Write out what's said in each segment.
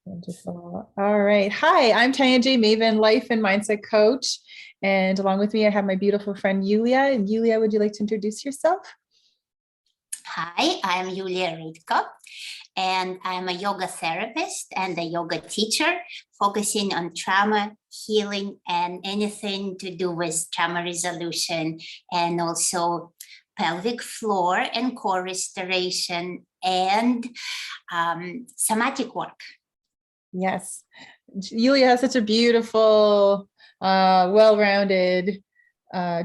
Wonderful. All right. Hi, I'm Tania Maven, life and mindset coach. And along with me, I have my beautiful friend Yulia. And Yulia, would you like to introduce yourself? Hi, I'm Yulia Rudko, and I'm a yoga therapist and a yoga teacher focusing on trauma healing and anything to do with trauma resolution, and also pelvic floor and core restoration and somatic work. Yes. Yulia has such a beautiful, well-rounded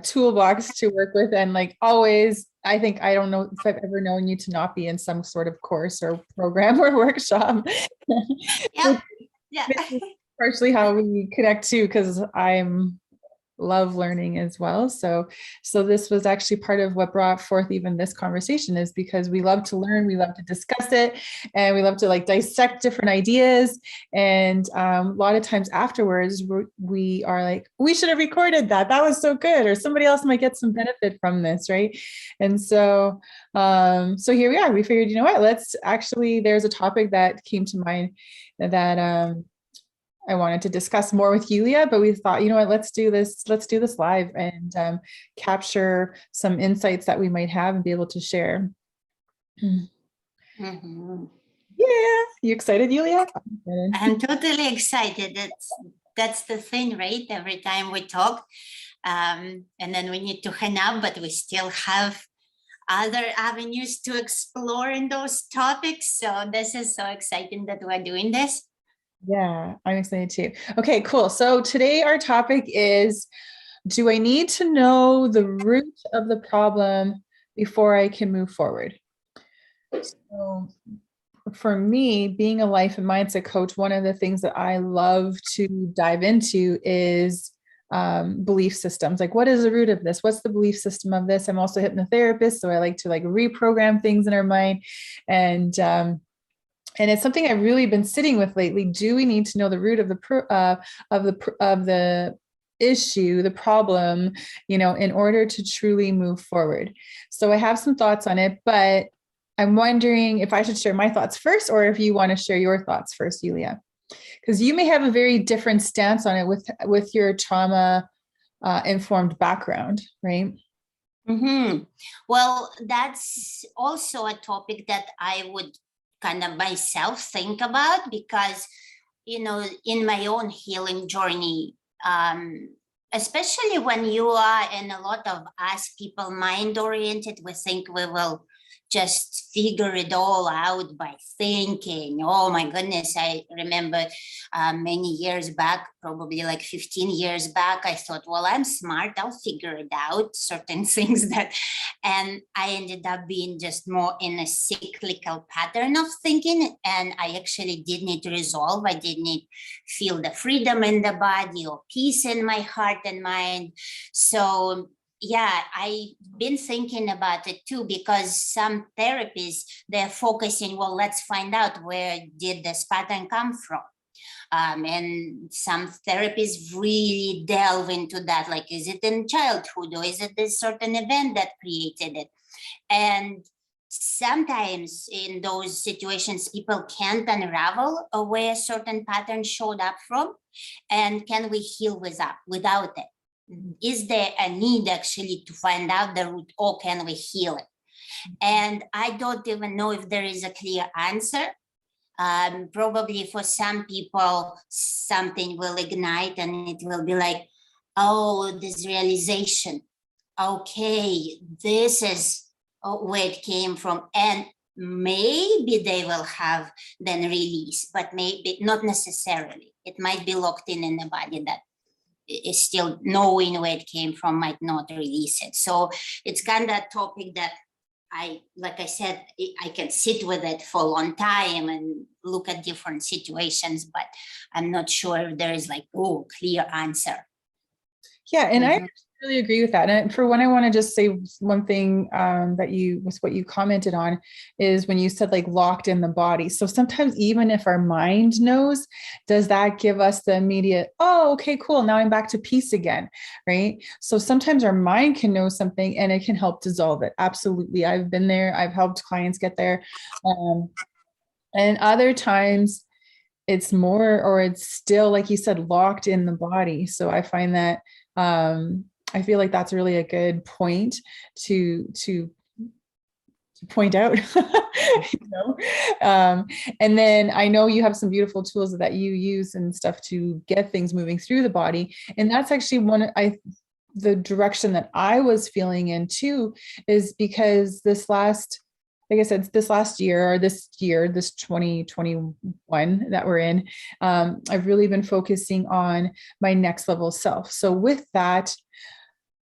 toolbox to work with. And like always, I think I don't know if I've ever known you to not be in some sort of course or program or workshop. Yep. Yeah. This is partially how we connect too, because I'm love learning as well. So this was actually part of what brought forth even this conversation, is because we love to learn, we love to discuss it, and we love to like dissect different ideas. And a lot of times afterwards, we are like, we should have recorded that. That was so good, or somebody else might get some benefit from this, right? And so here we are. We figured, you know what? Let's actually. There's a topic that came to mind that I wanted to discuss more with Yulia, but we thought, you know what, let's do this live and capture some insights that we might have and be able to share. Mm-hmm. Yeah. You excited, Yulia? I'm totally excited. That's the thing, right? Every time we talk, and then we need to hang up, but we still have other avenues to explore in those topics. So this is so exciting that we're doing this. Yeah, I'm excited too. Okay, cool. So today our topic is, do I need to know the root of the problem before I can move forward? So for me, being a life and mindset coach, one of the things that I love to dive into is belief systems. Like, what is the root of this? What's the belief system of this? I'm also a hypnotherapist, so I like to like reprogram things in our mind. And it's something I've really been sitting with lately. Do we need to know the root of the issue, the problem, in order to truly move forward? So I have some thoughts on it, but I'm wondering if I should share my thoughts first, or if you want to share your thoughts first, Yulia, because you may have a very different stance on it with your trauma informed background, right? Mm-hmm. Well, that's also a topic that I would kind of myself think about, because, in my own healing journey, especially when you are, and a lot of us people mind oriented, we think we will just figure it all out by thinking. Oh my goodness, I remember many years back, probably like 15 years back, I thought, well, I'm smart, I'll figure it out, certain things and I ended up being just more in a cyclical pattern of thinking, and I actually did need to resolve. I did need feel the freedom in the body or peace in my heart and mind. So yeah, I've been thinking about it too, because some therapists, they're focusing, well, let's find out where did this pattern come from. And some therapists really delve into that, like, is it in childhood, or is it this certain event that created it? And sometimes in those situations, people can't unravel where certain patterns showed up from, and can we heal without it? Is there a need actually to find out the root, or can we heal it? And I don't even know if there is a clear answer. Probably for some people, something will ignite and it will be like, oh, this realization. Okay, this is where it came from. And maybe they will have then release, but maybe not necessarily. It might be locked in the body that is still knowing where it came from, might not release it. So it's kind of a topic that like I said, I can sit with it for a long time and look at different situations, but I'm not sure if there is like, clear answer. Yeah, and I really agree with that. And for one, I want to just say one thing that what you commented on is when you said like locked in the body. So sometimes even if our mind knows, does that give us the immediate, oh, okay, cool, now I'm back to peace again, right? So sometimes our mind can know something and it can help dissolve it. Absolutely. I've been there. I've helped clients get there. And other times it's more, or it's still, like you said, locked in the body. So I find that I feel like that's really a good point to point out. You know? And then I know you have some beautiful tools that you use and stuff to get things moving through the body. And that's actually the direction that I was feeling in too, is because like I said, this last year, or this year, this 2021 that we're in, I've really been focusing on my next level self. So with that,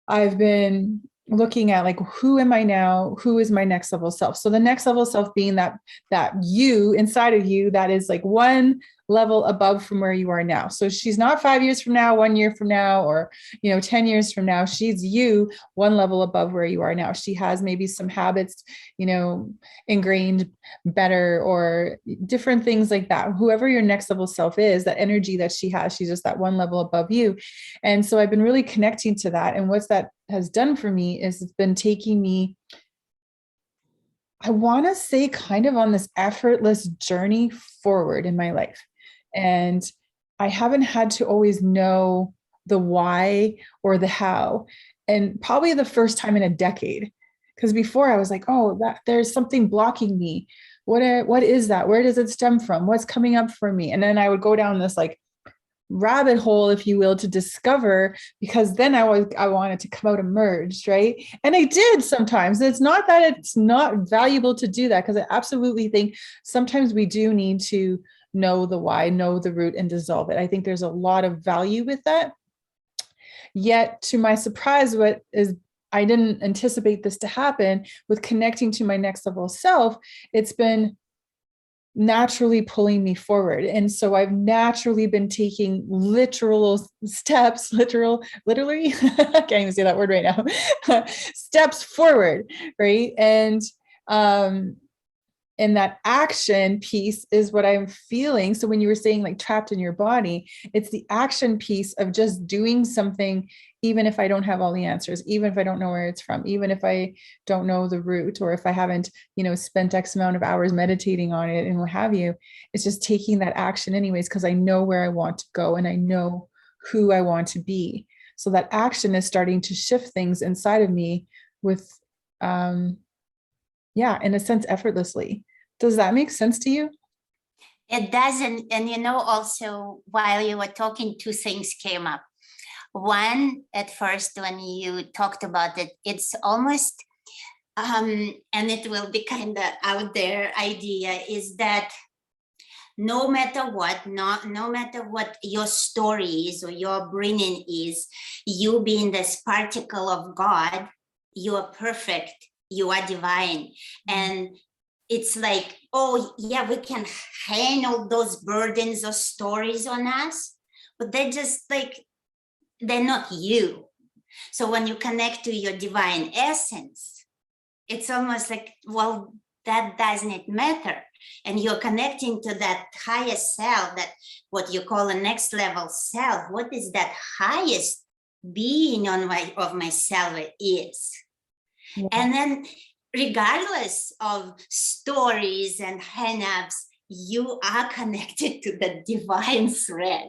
I've been looking at like, who am I now? Who is my next level self? So the next level self being that you inside of you that is like one level above from where you are now. So she's not 5 years from now, 1 year from now, or 10 years from now. She's you one level above where you are now. She has maybe some habits, ingrained better, or different things like that. Whoever your next level self is, that energy that she has, she's just that one level above you. And so I've been really connecting to that. And what's that has done for me is it's been taking me, I want to say, kind of on this effortless journey forward in my life. And I haven't had to always know the why or the how. And probably the first time in a decade. Because before I was like, oh, there's something blocking me. What is that? Where does it stem from? What's coming up for me? And then I would go down this like rabbit hole, if you will, to discover, because then I wanted to come out emerged, right? And I did sometimes. It's not that it's not valuable to do that, because I absolutely think sometimes we do need to know the why, know the root, and dissolve it. I think there's a lot of value with that. Yet to my surprise, I didn't anticipate this to happen with connecting to my next level self. It's been naturally pulling me forward. And so I've naturally been taking literal steps, literally, I can't even say that word right now, steps forward, right? And that action piece is what I'm feeling. So when you were saying like trapped in your body, it's the action piece of just doing something, even if I don't have all the answers, even if I don't know where it's from, even if I don't know the root, or if I haven't, spent X amount of hours meditating on it and what have you. It's just taking that action anyways, because I know where I want to go and I know who I want to be. So that action is starting to shift things inside of me with, in a sense, effortlessly. Does that make sense to you? It doesn't. And also while you were talking, two things came up. One, at first, when you talked about it, it's almost, and it will be kind of out there idea, is that no matter what, no matter what your story is or your bringing is, you being this particle of God, you are perfect, you are divine. And it's like, oh yeah, we can hang all those burdens or stories on us, but they're just like, they're not you. So when you connect to your divine essence, it's almost like, well, that doesn't matter. And you're connecting to that higher self, that what you call a next level self. What is that highest being of myself is? Yeah. And then regardless of stories and hang-ups, you are connected to the divine thread.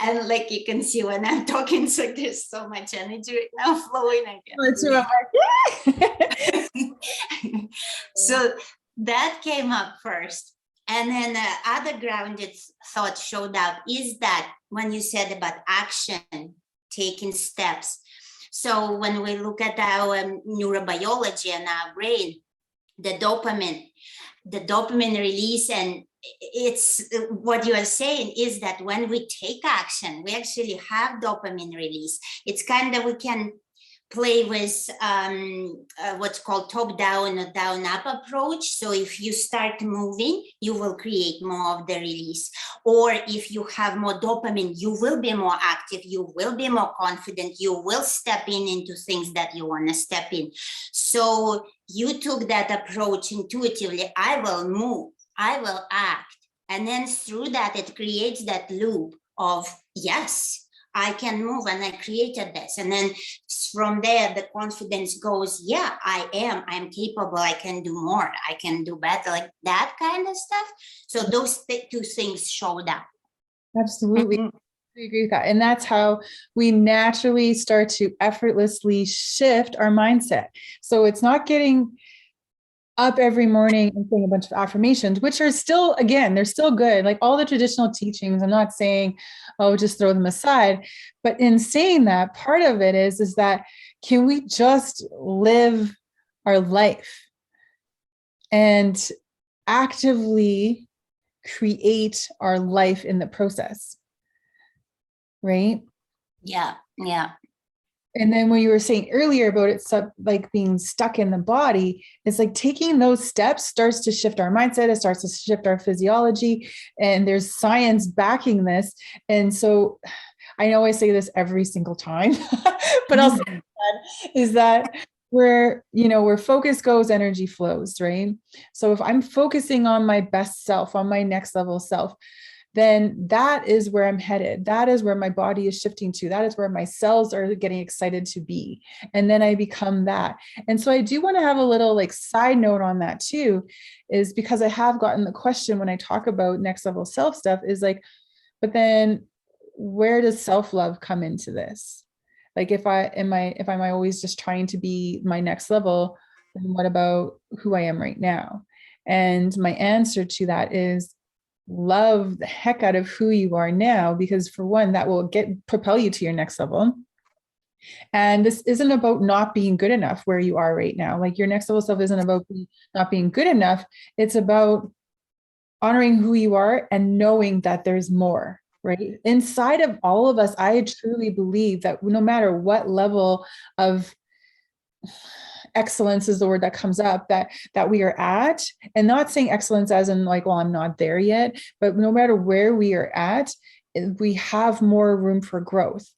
And like you can see when I'm talking, so there's so much energy right now flowing again. So that came up first. And then the other grounded thought showed up is that when you said about action, taking steps. So when we look at our neurobiology and our brain, the dopamine release, and it's what you are saying is that when we take action, we actually have dopamine release. It's kind of, we can play with what's called top-down or down-up approach. So if you start moving, you will create more of the release. Or if you have more dopamine, you will be more active, you will be more confident, you will step into things that you want to step in. So you took that approach intuitively. I will move, I will act. And then through that, it creates that loop of, yes, I can move, and I created this. And then from there, the confidence goes, yeah, I'm capable. I can do more. I can do better, like that kind of stuff. So those two things showed up. Absolutely. I agree with that. And that's how we naturally start to effortlessly shift our mindset. So it's not getting up every morning and saying a bunch of affirmations, which are still, again, they're still good. Like all the traditional teachings, I'm not saying, oh, just throw them aside. But in saying that, part of it is that can we just live our life and actively create our life in the process? Right? Yeah. And then when you were saying earlier about it, like being stuck in the body, it's like taking those steps starts to shift our mindset. It starts to shift our physiology, and there's science backing this. And so I know I say this every single time, but I'll say it again, is that where focus goes, energy flows, right? So if I'm focusing on my best self, on my next level self, then that is where I'm headed. That is where my body is shifting to. That is where my cells are getting excited to be. And then I become that. And so I do want to have a little like side note on that too, is because I have gotten the question when I talk about next level self stuff is like, but then where does self-love come into this? Like if I'm always just trying to be my next level, then what about who I am right now? And my answer to that is love the heck out of who you are now, because for one, that will propel you to your next level. And this isn't about not being good enough where you are right now. Like your next level self isn't about not being good enough. It's about honoring who you are and knowing that there's more, right? Inside of all of us, I truly believe that no matter what level of excellence is the word that comes up that we are at, and not saying excellence as in like, well, I'm not there yet, but no matter where we are at, we have more room for growth.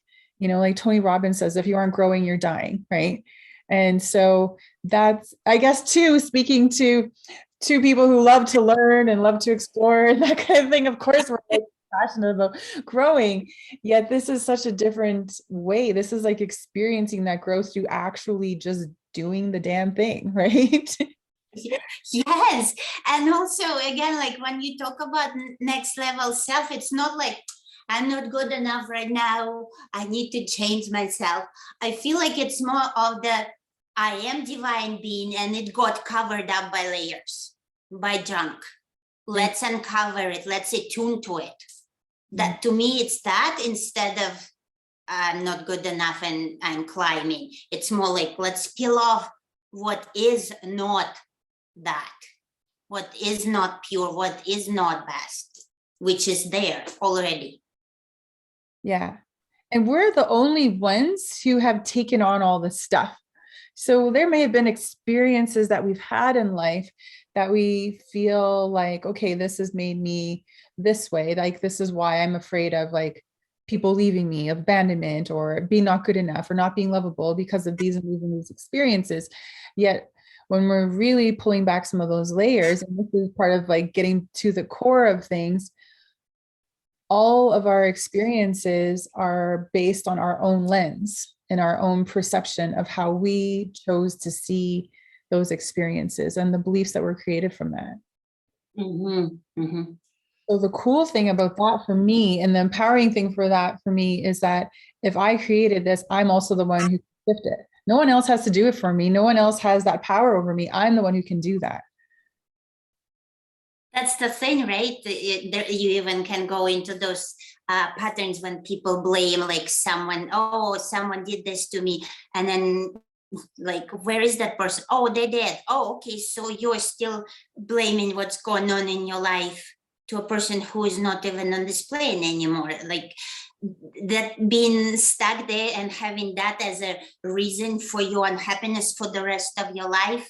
Like Tony Robbins says, if you aren't growing, you're dying, right? And so that's, I guess, too, speaking to people who love to learn and love to explore and that kind of thing. Of course, we're like passionate about growing, yet this is such a different way. This is like experiencing that growth through actually just doing the damn thing, right? Yes. And also, again, like when you talk about next level self, it's not like I'm not good enough right now, I need to change myself. I feel like it's more of the I am divine being, and it got covered up by layers, by junk. Let's uncover it. Let's attune to it. That to me, it's that instead of I'm not good enough and I'm climbing. It's more like let's peel off what is not that, what is not pure, what is not best, which is there already. Yeah. And we're the only ones who have taken on all this stuff. So there may have been experiences that we've had in life that we feel like, okay, this has made me this way. Like, this is why I'm afraid of like people leaving me, abandonment, or being not good enough, or not being lovable because of these and these experiences. Yet when we're really pulling back some of those layers, and this is part of like getting to the core of things, all of our experiences are based on our own lens and our own perception of how we chose to see those experiences and the beliefs that were created from that. So the cool thing about that for me, and the empowering thing for that for me, is that if I created this, I'm also the one who can shift it. No one else has to do it for me. No one else has that power over me. I'm the one who can do that. That's the thing, right? You even can go into those patterns when people blame like someone, oh, someone did this to me. And then like, where is that person? Oh, they did. Oh, okay. So you're still blaming what's going on in your life to a person who is not even on this plane anymore. Like that, being stuck there and having that as a reason for your unhappiness for the rest of your life.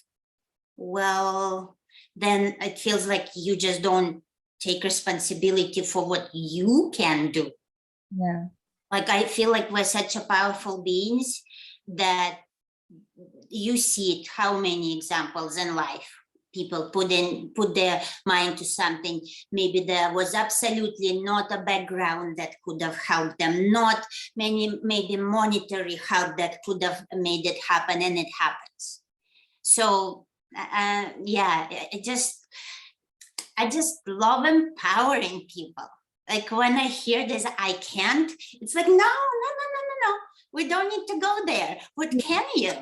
Well, then it feels like you just don't take responsibility for what you can do. Yeah. Like, I feel like we're such a powerful beings that you see it, how many examples in life. people put their mind to something. Maybe there was absolutely not a background that could have helped them, not maybe monetary help that could have made it happen, and it happens. So yeah, I just love empowering people. Like when I hear this, I can't, it's like, no. We don't need to go there. What can you?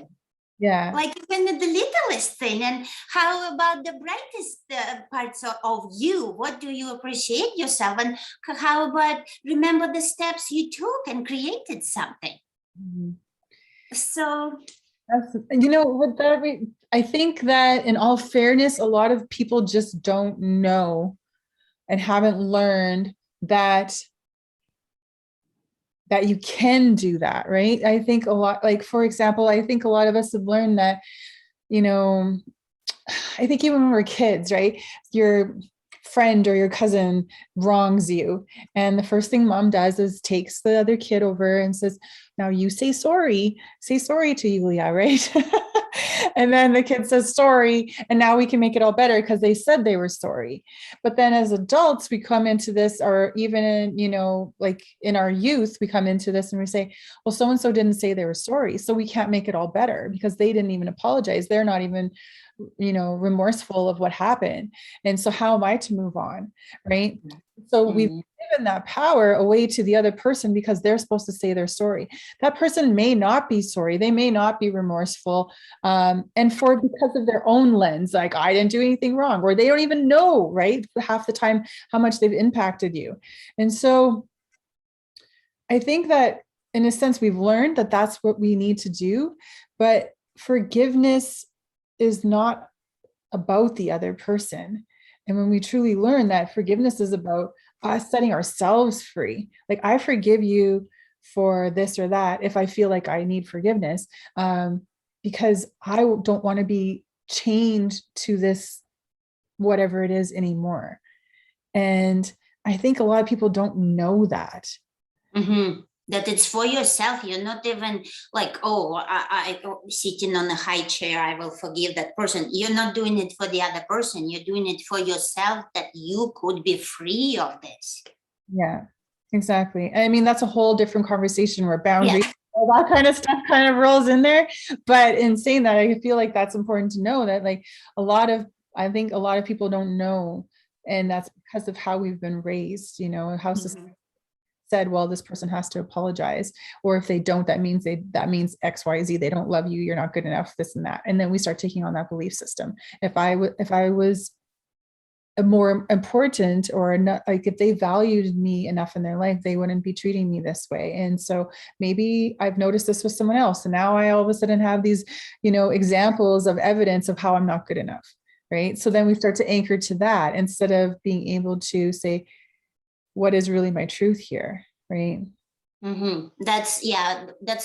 Yeah. Like even the littlest thing. And how about the brightest parts of you? What do you appreciate yourself? And how about remember the steps you took and created something? Mm-hmm. So, you know, with that, I think that in all fairness, a lot of people just don't know and haven't learned that you can do that, right? I think a lot, like, for example, I think a lot of us have learned that, you know, I think even when we're kids, right? Your friend or your cousin wrongs you. And the first thing mom does is takes the other kid over and says, now you say sorry to Yulia, right? And then the kid says sorry, and now we can make it all better because they said they were sorry. But then as adults, we come into this, or even in, you know, like in our youth, we come into this and we say, well, so-and-so didn't say they were sorry, so we can't make it all better because they didn't even apologize. They're not even, you know, remorseful of what happened. And so how am I to move on, right? So we've given that power away to the other person because they're supposed to say they're sorry. That person may not be sorry. They may not be remorseful. And because of their own lens, like, I didn't do anything wrong, or they don't even know, right? Half the time, how much they've impacted you. And so I think that in a sense, we've learned that that's what we need to do, but forgiveness is not about the other person. And when we truly learn that forgiveness is about us setting ourselves free, like, I forgive you for this or that if I feel like I need forgiveness, because I don't want to be chained to this, whatever it is, anymore. And I think a lot of people don't know that. That it's for yourself. You're not even like, oh, I sitting on a high chair, I will forgive that person. You're not doing it for the other person. You're doing it for yourself, that you could be free of this. Yeah, exactly. I mean, that's a whole different conversation where boundaries, all that kind of stuff kind of rolls in there. But in saying that, I feel like that's important to know that, like, I think a lot of people don't know. And that's because of how we've been raised, you know, how society said, well, this person has to apologize, or if they don't, that means XYZ, they don't love you, you're not good enough, this and that. And then we start taking on that belief system. If I was a more important, or not, like, if they valued me enough in their life, they wouldn't be treating me this way. And so maybe I've noticed this with someone else, and now I all of a sudden have these, you know, examples of evidence of how I'm not good enough, right? So then we start to anchor to that instead of being able to say, what is really my truth here, right? That's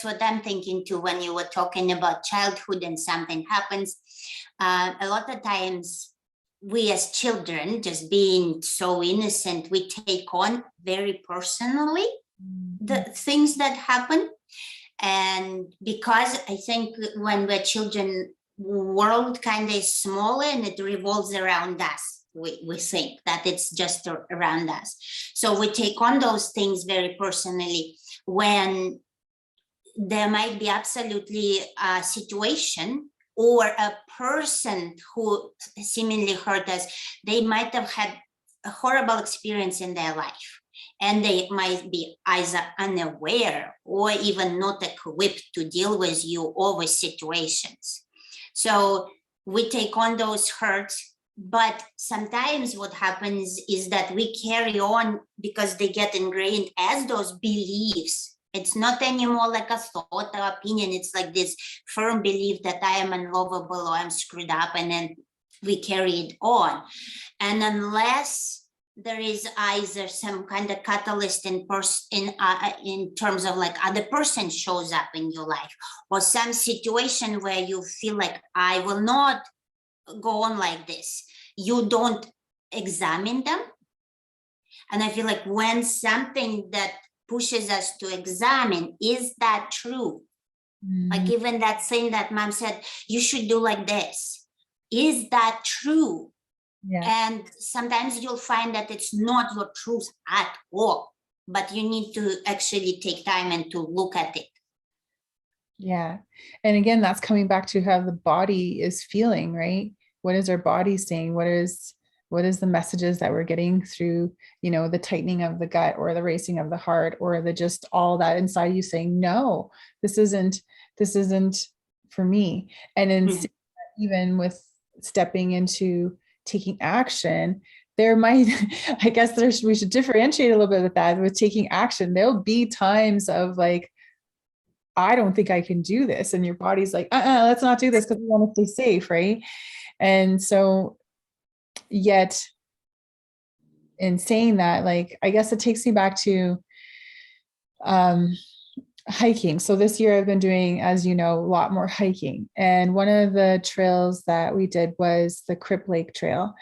what I'm thinking too when you were talking about childhood and something happens. A lot of times we as children, just being so innocent, we take on very personally the things that happen. And because I think when we're children, world kind of is smaller and it revolves around us. We think that it's just around us. So we take on those things very personally when there might be absolutely a situation or a person who seemingly hurt us. They might have had a horrible experience in their life, and they might be either unaware or even not equipped to deal with you or with situations. So we take on those hurts. But sometimes what happens is that we carry on because they get ingrained as those beliefs. It's not anymore like a thought or opinion. It's like this firm belief that I am unlovable or I'm screwed up, and then we carry it on. And unless there is either some kind of catalyst in terms of like other person shows up in your life, or some situation where you feel like I will not go on like this, you don't examine them. And I feel like when something that pushes us to examine, is that true? Like even that thing that mom said, you should do like this. is that true? Yeah. And sometimes you'll find that it's not your truth at all, but you need to actually take time and to look at it. Yeah. And again, that's coming back to how the body is feeling, right? What is our body saying? What is the messages that we're getting through, the tightening of the gut or the racing of the heart or the just all that inside you saying, no, this isn't for me. And in even with stepping into taking action, there might, I guess we should differentiate a little bit with that. With taking action, there'll be times of like, I don't think I can do this. And your body's like, let's not do this because we want to stay safe, right? And so, yet in saying that, like, I guess it takes me back to hiking. So this year I've been doing, as you know, a lot more hiking. And one of the trails that we did was the Crip Lake Trail.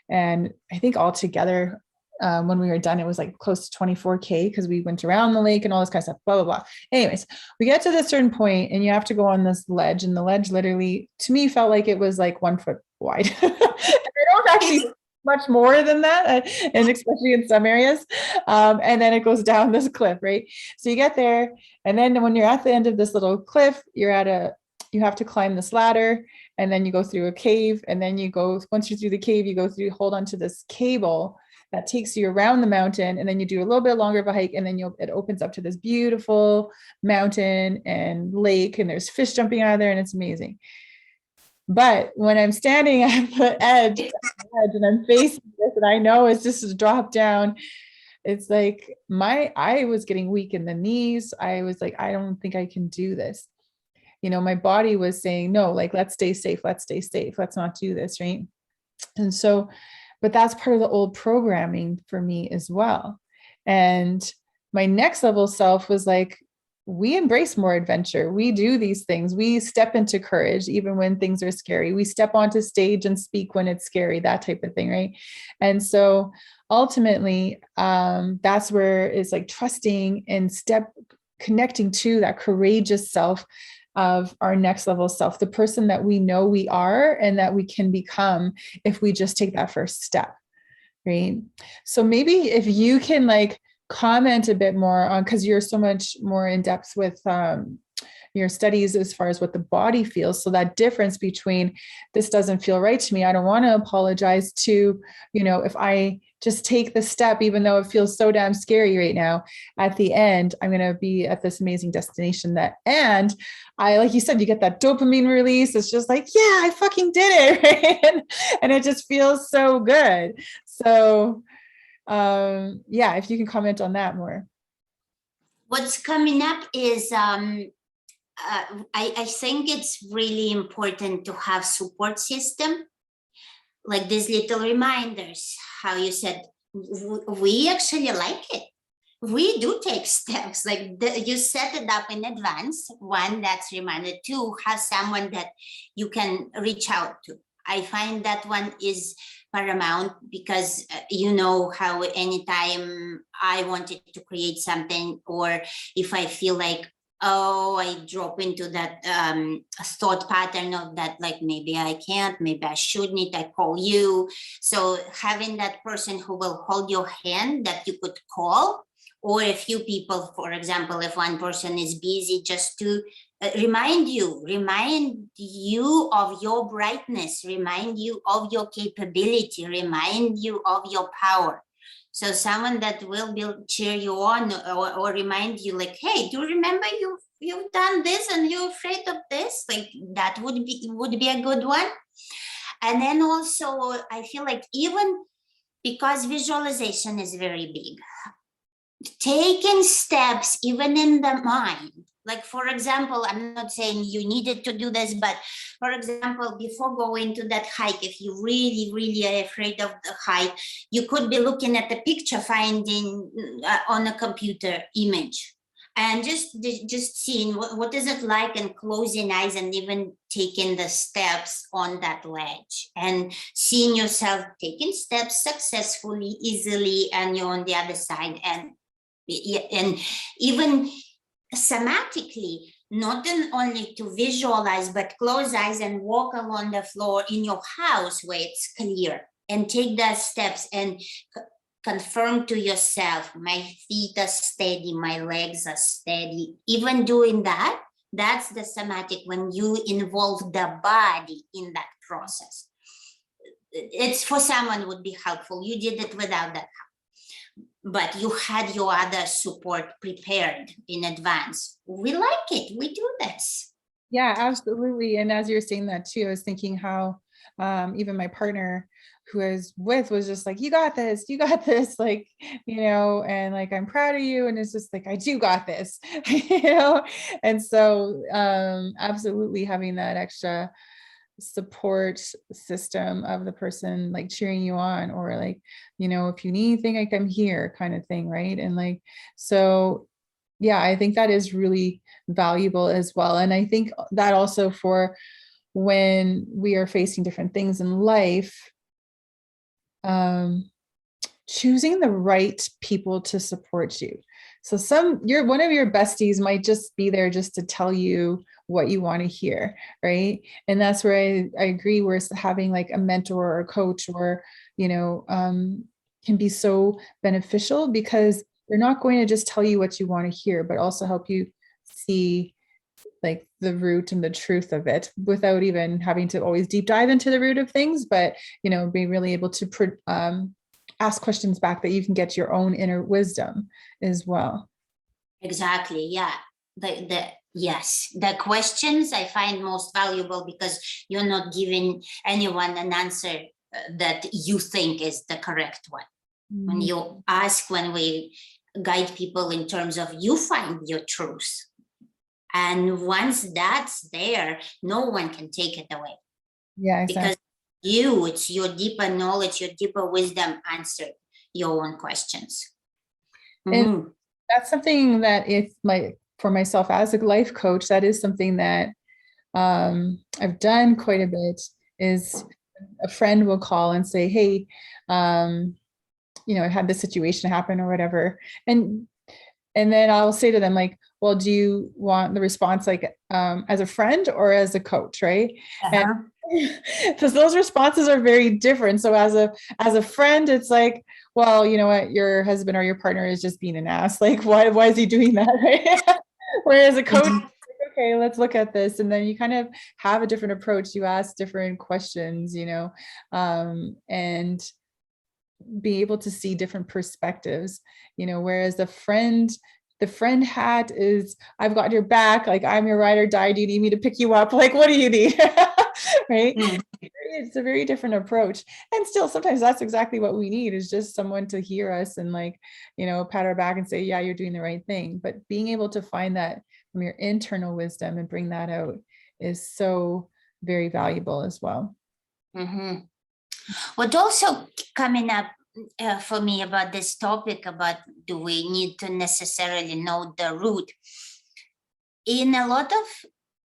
And I think altogether, when we were done, it was like close to 24K because we went around the lake and all this kind of stuff, blah, blah, blah. Anyways, we get to this certain point and you have to go on this ledge, and the ledge literally, to me, felt like it was like 1 foot wide. I don't actually much more than that, and especially in some areas. And then it goes down this cliff, right? So you get there, and then when you're at the end of this little cliff, you have to climb this ladder, and then you go through a cave, and then once you're through the cave, hold onto this cable that takes you around the mountain, and then you do a little bit longer of a hike, and then it opens up to this beautiful mountain and lake, and there's fish jumping out of there, and it's amazing. But when I'm standing at the edge and I'm facing this, and I know it's just a drop down, it's like I was getting weak in the knees. I was like, I don't think I can do this. My body was saying, no, like, let's stay safe. Let's not do this, right? And so, but that's part of the old programming for me as well. And my next level self was like, we embrace more adventure. We do these things. We step into courage, even when things are scary. We step onto stage and speak when it's scary, that type of thing, right? And so ultimately, that's where it's like trusting and connecting to that courageous self of our next level self, the person that we know we are and that we can become if we just take that first step, right? So maybe if you can like comment a bit more on, because you're so much more in depth with your studies as far as what the body feels. So that difference between this doesn't feel right to me, I don't want to apologize, to, if I just take the step, even though it feels so damn scary right now, at the end, I'm going to be at this amazing destination and like you said, you get that dopamine release. It's just like, yeah, I fucking did it. Right? And it just feels so good. So yeah, if you can comment on that more. What's coming up is I think it's really important to have support system, like these little reminders, how you said, we actually like it. We do take steps, like you set it up in advance. One, that's reminder. Two, have someone that you can reach out to. I find that one is paramount because how anytime I wanted to create something, or if I feel like, I drop into that thought pattern of that, like maybe I can't, maybe I shouldn't, I call you. So having that person who will hold your hand that you could call, or a few people, for example, if one person is busy, just to remind you of your brightness, remind you of your capability, remind you of your power. So someone that will cheer you on, or remind you like, hey, do you remember you've done this and you're afraid of this? Like that would be a good one. And then also I feel like, even because visualization is very big, taking steps even in the mind, like for example, I'm not saying you needed to do this, but for example, before going to that hike, if you really are afraid of the hike, you could be looking at the picture, finding on a computer image, and just seeing what is it like, and closing eyes and even taking the steps on that ledge and seeing yourself taking steps successfully, easily, and you're on the other side. And even somatically, not only to visualize, but close eyes and walk along the floor in your house where it's clear, and take the steps and confirm to yourself, my feet are steady, my legs are steady. Even doing that, that's the somatic, when you involve the body in that process. It's for someone would be helpful. You did it without that, but you had your other support prepared in advance. We like it. We do this. Yeah, absolutely. And as you're saying that too, I was thinking how even my partner who I was with was just like, you got this, like, and like, I'm proud of you. And it's just like, I do got this, And so absolutely having that extra support system of the person like cheering you on, or like, if you need anything, like, I'm here kind of thing, right? And like, so yeah, I think that is really valuable as well. And I think that also for when we are facing different things in life, choosing the right people to support you. So one of your besties might just be there just to tell you what you want to hear, right? And that's where I agree, where having like a mentor or a coach or, can be so beneficial, because they're not going to just tell you what you want to hear, but also help you see like the root and the truth of it without even having to always deep dive into the root of things, but, being really able to ask questions back that you can get your own inner wisdom as well. Exactly. Yeah. Yes, the questions I find most valuable, because you're not giving anyone an answer that you think is the correct one. When you ask, when we guide people in terms of you find your truth. And once that's there, no one can take it away. Yeah, exactly. Because it's your deeper knowledge, your deeper wisdom answered your own questions. And that's something that for myself as a life coach, that is something that I've done quite a bit. Is a friend will call and say, hey, I had this situation happen or whatever. And then I'll say to them like, well, do you want the response like as a friend or as a coach, right? And because those responses are very different. So as a friend, it's like, well, you know what, your husband or your partner is just being an ass. Like, why is he doing that? Right? Whereas a coach, okay, let's look at this. And then you kind of have a different approach. You ask different questions, and be able to see different perspectives, whereas the friend hat is, I've got your back, like, I'm your ride or die, do you need me to pick you up, like, what do you need? Right? It's a very different approach, and still sometimes that's exactly what we need, is just someone to hear us and like, pat our back and say, yeah, you're doing the right thing. But being able to find that from your internal wisdom and bring that out is so very valuable as well. What also coming up for me about this topic, about do we need to necessarily know the root? In a lot of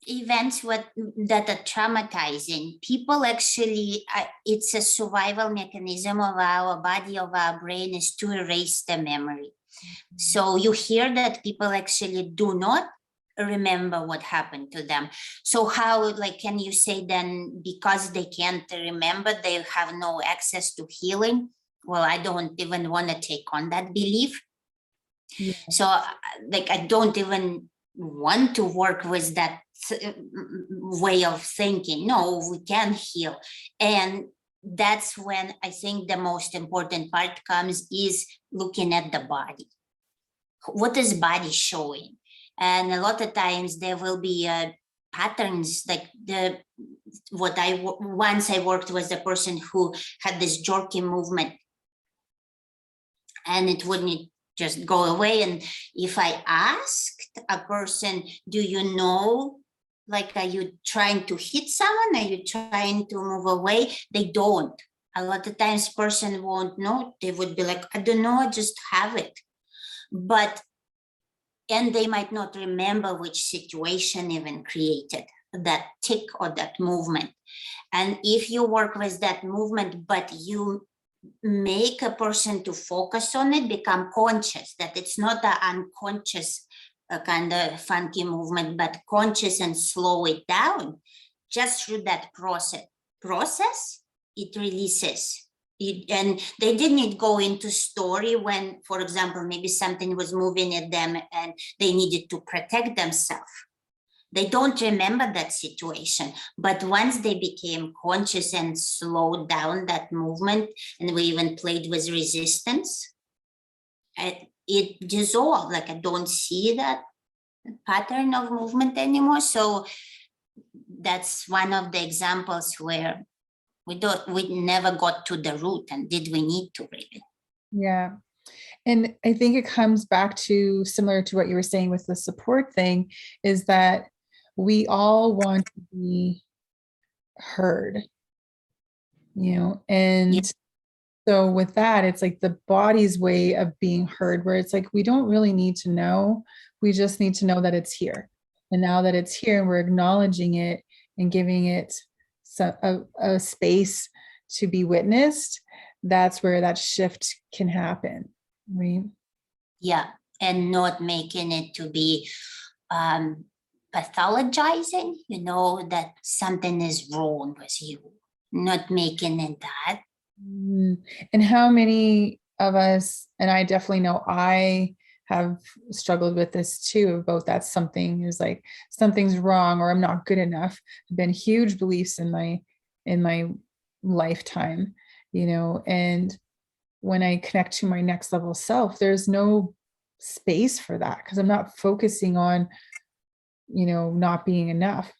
events that are traumatizing, people actually, it's a survival mechanism of our body, of our brain, is to erase the memory. So you hear that people actually do not remember what happened to them. So how, like, can you say then because they can't remember, they have no access to healing? Well, I don't even want to take on that belief. Yeah. So like, I don't even want to work with that way of thinking. No, we can heal. And that's when I think the most important part comes, is looking at the body. What is body showing? And a lot of times there will be patterns, like once I worked with a person who had this jerky movement, and it wouldn't just go away. And if I asked a person, do you know, like, are you trying to hit someone? Are you trying to move away? They don't. A lot of times person won't know. They would be like, I don't know, I just have it. And they might not remember which situation even created that tick or that movement. And if you work with that movement, but you make a person to focus on it, become conscious, that it's not an unconscious a kind of funky movement, but conscious and slow it down. Just through that process, it releases. And they didn't go into story when, for example, maybe something was moving at them and they needed to protect themselves. They don't remember that situation. But once they became conscious and slowed down that movement, and we even played with resistance, it dissolved. Like, I don't see that pattern of movement anymore. So that's one of the examples where we never got to the root, and did we need to really? Yeah. And I think it comes back to similar to what you were saying with the support thing, is that we all want to be heard, and Yeah. so with that, it's like the body's way of being heard, where it's like, we don't really need to know. We just need to know that it's here. And now that it's here and we're acknowledging it and giving it a space to be witnessed, that's where that shift can happen. Right? Yeah. And not making it to be pathologizing, that something is wrong with you, not making it that. And how many of us, and I definitely know I have struggled with this too, about that something is like, something's wrong or I'm not good enough. Have been huge beliefs in my lifetime, and when I connect to my next level self, there's no space for that, because I'm not focusing on, not being enough.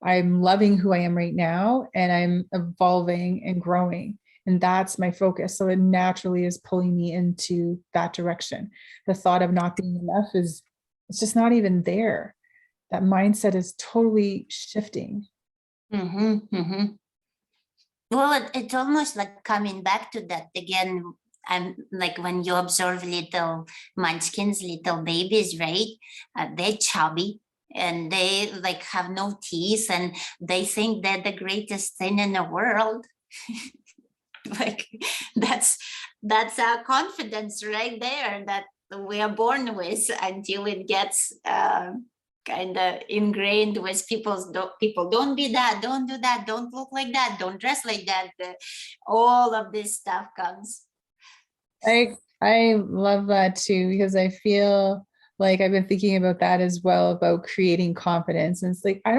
I'm loving who I am right now, and I'm evolving and growing. And that's my focus. So it naturally is pulling me into that direction. The thought of not being enough it's just not even there. That mindset is totally shifting. Well, it's almost like coming back to that again. I'm like, when you observe little munchkins, little babies, right? They're chubby and they like have no teeth, and they think they're the greatest thing in the world. Like, that's our confidence right there that we are born with, until it gets kind of ingrained with people. Don't be that, don't do that, don't look like that, don't dress like that. All of this stuff comes. I love that too, because I feel like I've been thinking about that as well, about creating confidence. And it's like, I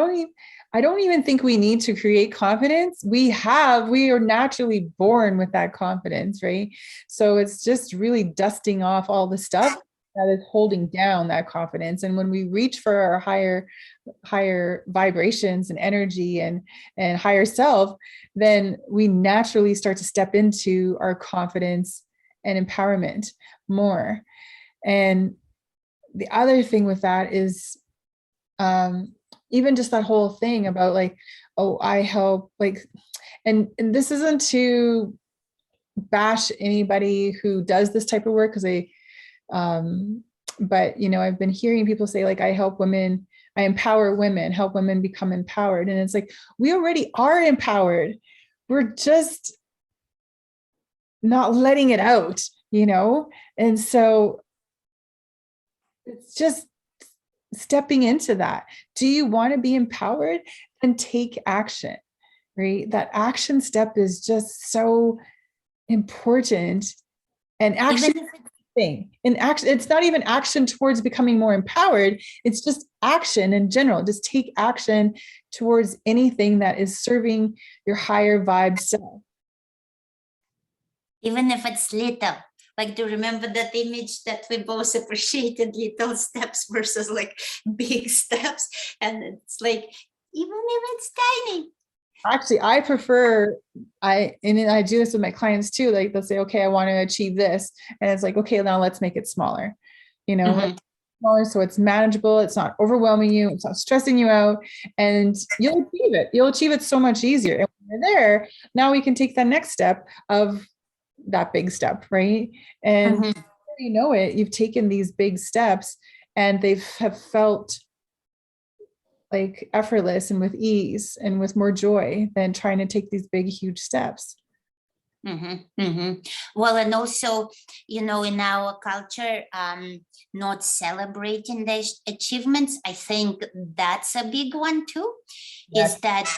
don't even think we need to create confidence. We are naturally born with that confidence, right? So it's just really dusting off all the stuff that is holding down that confidence. And when we reach for our higher vibrations and energy and higher self, then we naturally start to step into our confidence and empowerment more. And the other thing with that is, even just that whole thing about like, oh, I help, like, and this isn't to bash anybody who does this type of work, because but I've been hearing people say, like, I help women, I empower women, help women become empowered. And it's like, we already are empowered. We're just not letting it out, and so it's just stepping into that. Do you want to be empowered? Then take action, right? That action step is just so important. And action thing in action, it's not even action towards becoming more empowered, it's just action in general. Just take action towards anything that is serving your higher vibe self. Even if it's little, like, to remember that image that we both appreciated, little steps versus like big steps. And it's like, even if it's tiny. Actually, I prefer, I do this with my clients too. Like, they'll say, okay, I want to achieve this. And it's like, okay, now let's make it smaller, smaller, so it's manageable. It's not overwhelming you. It's not stressing you out, and you'll achieve it. You'll achieve it so much easier. And when you're there, now we can take that next step of that big step, right? And you know it, you've taken these big steps and have felt like effortless and with ease and with more joy than trying to take these big, huge steps. Well, and also, in our culture, not celebrating the achievements, I think that's a big one too, is that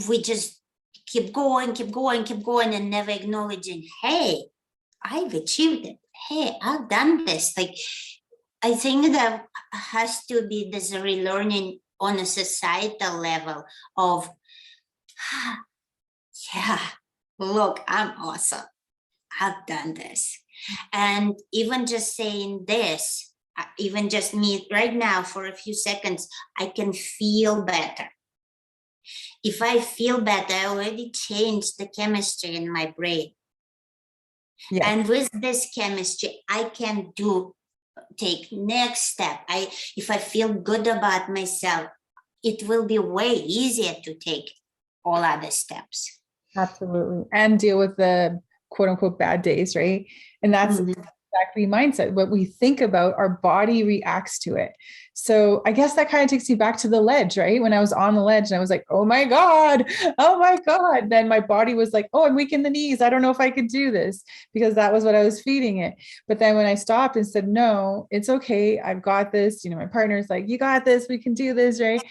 we just keep going, and never acknowledging, hey, I've achieved it. Hey, I've done this. Like, I think that has to be this relearning on a societal level of, yeah, look, I'm awesome. I've done this. And even just saying this, even just me right now for a few seconds, I can feel better. If I feel better, I already changed the chemistry in my brain. Yes. And with this chemistry, I can take next step. If I feel good about myself, it will be way easier to take all other steps. Absolutely. And deal with the quote unquote bad days, right? And that's exactly mindset. What we think about, our body reacts to it. So I guess that kind of takes me back to the ledge, right? When I was on the ledge and I was like, oh my God. Then my body was like, oh, I'm weak in the knees. I don't know if I could do this, because that was what I was feeding it. But then when I stopped and said, no, it's okay, I've got this, my partner's like, you got this, we can do this, right?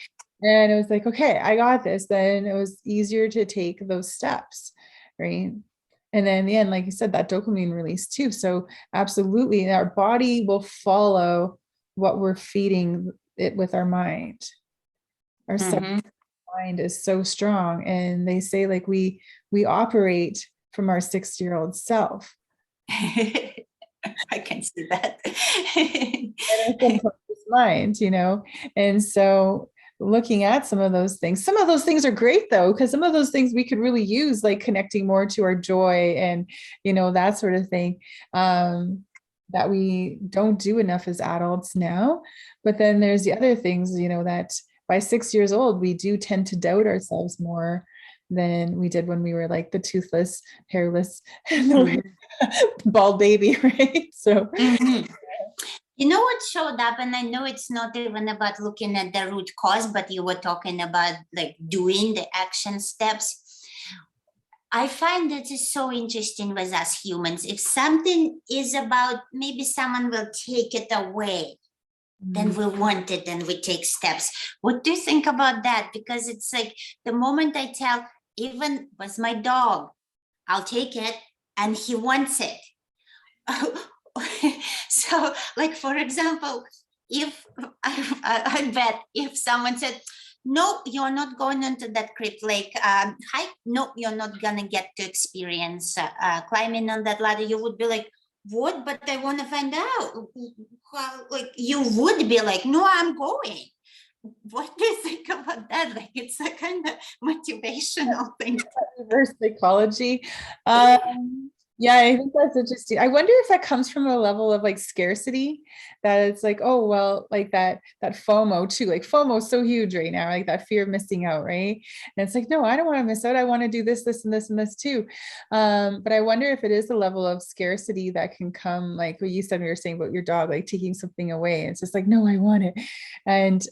And it was like, okay, I got this. Then it was easier to take those steps, right? And then in the end, like you said, that dopamine release too. So absolutely, our body will follow what we're feeding it with our mind. Our mind is so strong. And they say like we operate from our 6-year-old self. I can see that. Mind, and so looking at some of those things are great though, because some of those things we could really use, like connecting more to our joy and that sort of thing, that we don't do enough as adults now. But then there's the other things, that by 6 years old we do tend to doubt ourselves more than we did when we were like the toothless, hairless, bald baby, right? So you know what showed up, and I know it's not even about looking at the root cause, but you were talking about like doing the action steps. I find that is so interesting with us humans. If something is about, maybe someone will take it away, then we want it and we take steps. What do you think about that? Because it's like the moment I tell, even with my dog, I'll take it and he wants it. So like, for example, if I bet if someone said, no, you're not going into that crypt lake hike, no, you're not gonna get to experience climbing on that ladder, you would be like, what? But I want to find out. Well, like you would be like, no, I'm going. What do you think about that? Like, it's a kind of motivational thing. Reverse psychology. Yeah, I think that's interesting. I wonder if that comes from a level of like scarcity, that it's like, oh, well, like that FOMO too. Like FOMO is so huge right now, like that fear of missing out, right? And it's like, no, I don't want to miss out. I want to do this, this, and this, and this too. But I wonder if it is a level of scarcity that can come, like what you said, we were saying about your dog, like taking something away. It's just like, no, I want it. And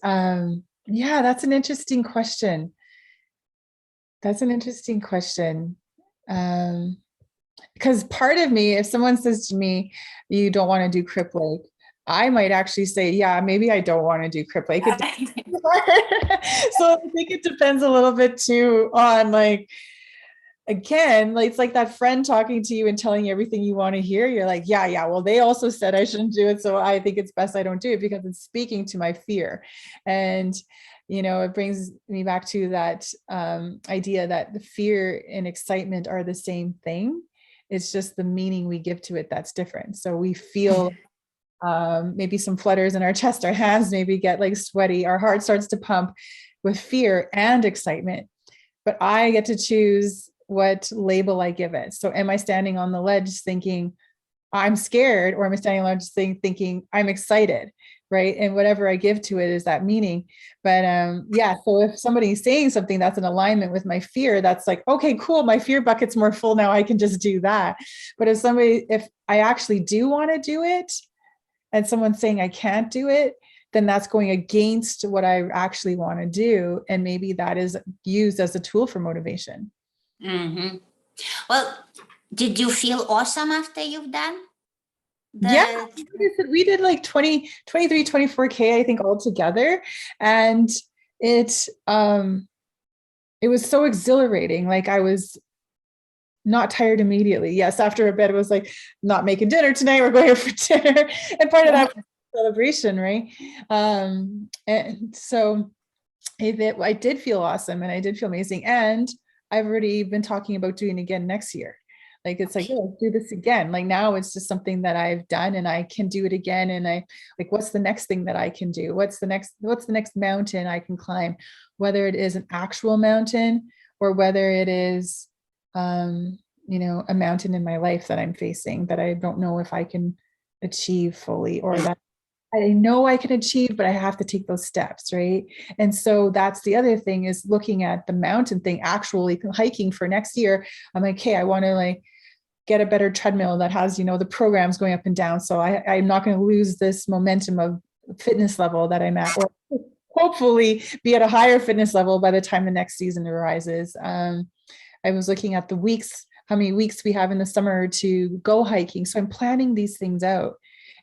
yeah, that's an interesting question. Because part of me, if someone says to me, you don't want to do Crip Lake, I might actually say, yeah, maybe I don't want to do Crip Lake. So I think it depends a little bit too on like, again, like, it's like that friend talking to you and telling you everything you want to hear. You're like, yeah, well, they also said I shouldn't do it, so I think it's best I don't do it, because it's speaking to my fear. And it brings me back to that idea that the fear and excitement are the same thing. It's just the meaning we give to it that's different. So we feel maybe some flutters in our chest, our hands maybe get like sweaty, our heart starts to pump with fear and excitement. But I get to choose what label I give it. So am I standing on the ledge thinking I'm scared, or am I standing on the ledge thinking I'm excited, right? And whatever I give to it is that meaning. But yeah, so if somebody's saying something that's in alignment with my fear, that's like, okay, cool, my fear bucket's more full now, I can just do that. But if I actually do want to do it and someone's saying I can't do it, then that's going against what I actually want to do. And maybe that is used as a tool for motivation. Well, Did you feel awesome after you've done Yeah, the? we did like 20, 23, 24K, I think, all together. And it it was so exhilarating. Like I was not tired immediately. Yes, after a bit, it was like, not making dinner tonight. We're going here for dinner. And part of that was celebration, right? And so I did feel awesome and I did feel amazing. And I've already been talking about doing it again next year. Like it's like, oh, do this again. Like now it's just something that I've done and I can do it again. And I like, what's the next thing that I can do? What's the next mountain I can climb? Whether it is an actual mountain or whether it is a mountain in my life that I'm facing that I don't know if I can achieve fully or that I know I can achieve, but I have to take those steps, right? And so that's the other thing is looking at the mountain thing, actually hiking for next year. I'm like, hey, I want to like get a better treadmill that has, the programs going up and down. So I'm not going to lose this momentum of fitness level that I'm at, or hopefully be at a higher fitness level by the time the next season arises. I was looking at the weeks, how many weeks we have in the summer to go hiking. So I'm planning these things out.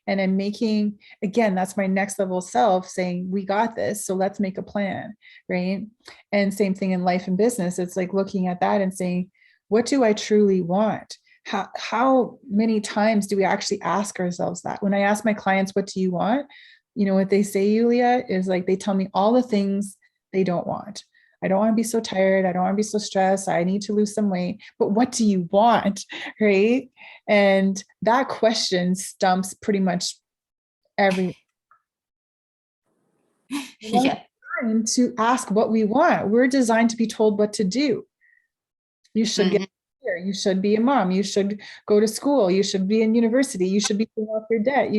And I'm making, again, that's my next level self saying, we got this. So let's make a plan. Right. And same thing in life and business. It's like looking at that and saying, what do I truly want? How many times do we actually ask ourselves that? When I ask my clients, what do you want? You know what they say, Yulia, is like they tell me all the things they don't want. I don't want to be so tired. I don't want to be so stressed. I need to lose some weight. But what do you want? Right. And that question stumps pretty much every Yeah. time to ask what we want. We're designed to be told what to do. You should get here. You should be a mom. You should go to school. You should be in university. You should be paying off your debt.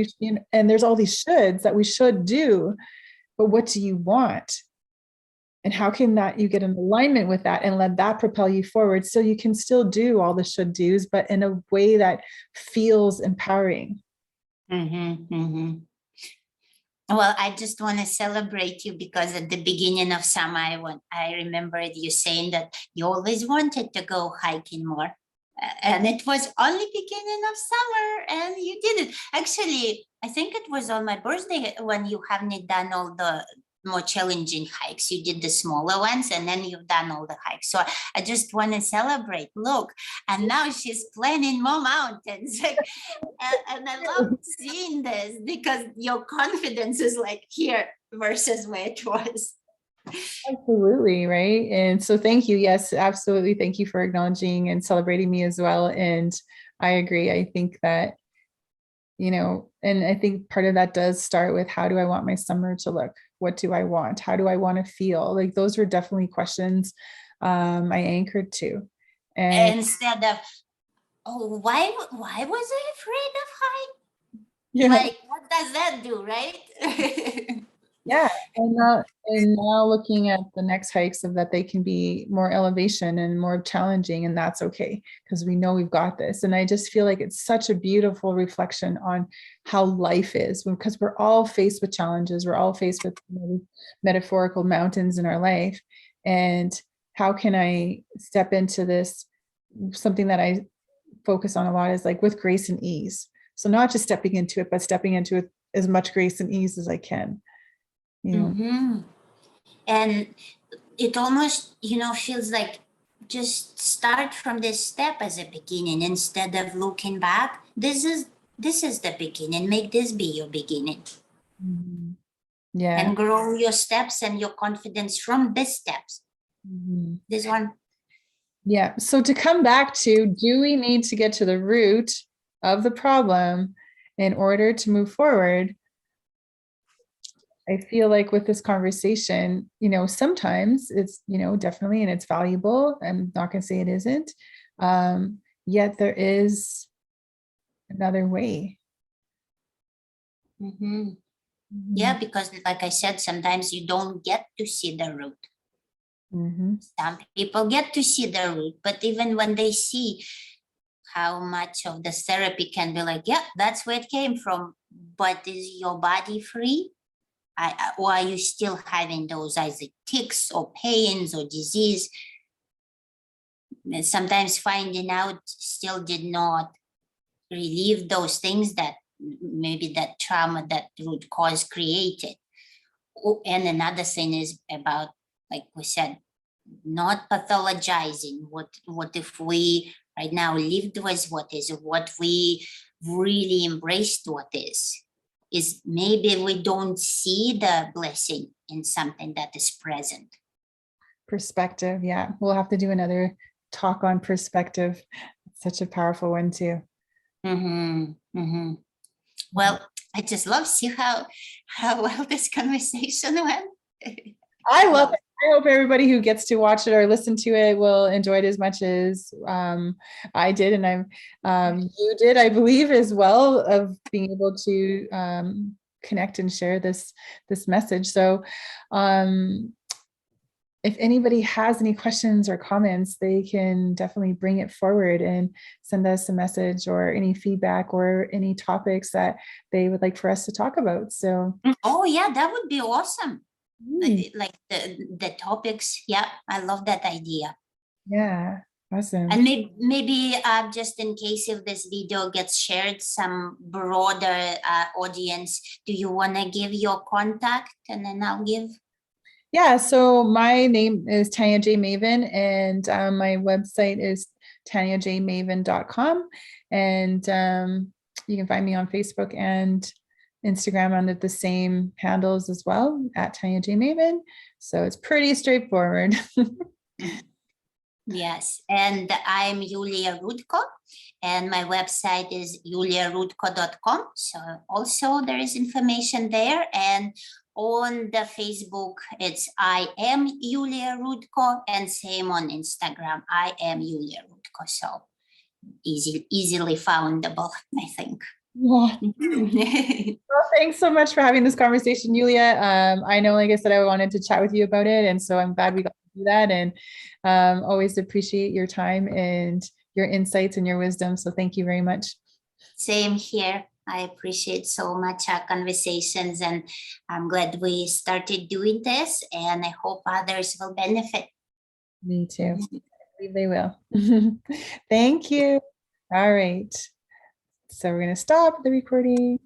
And there's all these shoulds that we should do. But what do you want? And how can that you get in alignment with that and let that propel you forward so you can still do all the should do's, but in a way that feels empowering. Well, I just want to celebrate you because at the beginning of summer, I remembered you saying that you always wanted to go hiking more. And it was only beginning of summer and you did it. Actually, I think it was on my birthday when you haven't done all the more challenging hikes. You did the smaller ones and then you've done all the hikes. So I just want to celebrate. Look, and now she's planning more mountains. And I love seeing this because your confidence is like here versus where it was. Absolutely, right? And so thank you. Yes, absolutely. Thank you for acknowledging and celebrating me as well. And I agree. I think that, and I think part of that does start with how do I want my summer to look? What do I want? How do I want to feel? Like those were definitely questions I anchored to. And instead of, oh, why was I afraid of height? yeah, Like, what does that do, right? yeah. And now looking at the next hikes of that they can be more elevation and more challenging, and that's okay because we know we've got this. And I just feel like it's such a beautiful reflection on how life is because we're all faced with challenges. We're all faced with metaphorical mountains in our life. And how can I step into this? Something that I focus on a lot is like with grace and ease. So not just stepping into it, but stepping into it as much grace and ease as I can. And it almost, feels like just start from this step as a beginning instead of looking back. This is the beginning. Make this be your beginning. Yeah. And grow your steps and your confidence from these steps. This one. Yeah. So to come back to, do we need to get to the root of the problem in order to move forward? I feel like with this conversation, sometimes it's, definitely, and it's valuable. I'm not going to say it isn't. Yet there is another way. Yeah, because like I said, sometimes you don't get to see the root. Some people get to see the root, but even when they see how much of the therapy can be like, yeah, that's where it came from, but is your body free? Or are you still having those either tics or pains or disease? sometimes finding out still did not relieve those things that maybe that trauma that root cause created. Oh, and another thing is about, like we said, not pathologizing. What if we right now lived with what is, what we really embraced what is maybe we don't see the blessing in something that is present. Perspective. Yeah. We'll have to do another talk on perspective. It's such a powerful one too. Well, I just love see how well this conversation went. I love it. I hope everybody who gets to watch it or listen to it will enjoy it as much as I did, and you did, I believe, as well, of being able to connect and share this message. So if anybody has any questions or comments, they can definitely bring it forward and send us a message or any feedback or any topics that they would like for us to talk about. So, oh yeah, that would be awesome. Like the topics. Yeah, I love that idea. Yeah, awesome. And maybe just in case if this video gets shared, some broader audience, do you want to give your contact and then I'll give? Yeah, so my name is Tania J. Maven, and my website is taniajmaven.com. And you can find me on Facebook and Instagram under the same handles as well, at Tania J. Maven. So it's pretty straightforward. Yes, and I'm Yulia Rudko, and my website is yuliarudko.com. So also there is information there, and on the Facebook, it's I am Yulia Rudko, and same on Instagram, I am Yulia Rudko. So easily foundable, I think. Yeah. Well, thanks so much for having this conversation, Yulia. I know, like I said, I wanted to chat with you about it, and so I'm glad we got to do that, and always appreciate your time and your insights and your wisdom. So thank you very much. Same here. I appreciate so much our conversations, and I'm glad we started doing this, and I hope others will benefit. Me too. I believe they will. Thank you. All right. So we're going to stop the recording.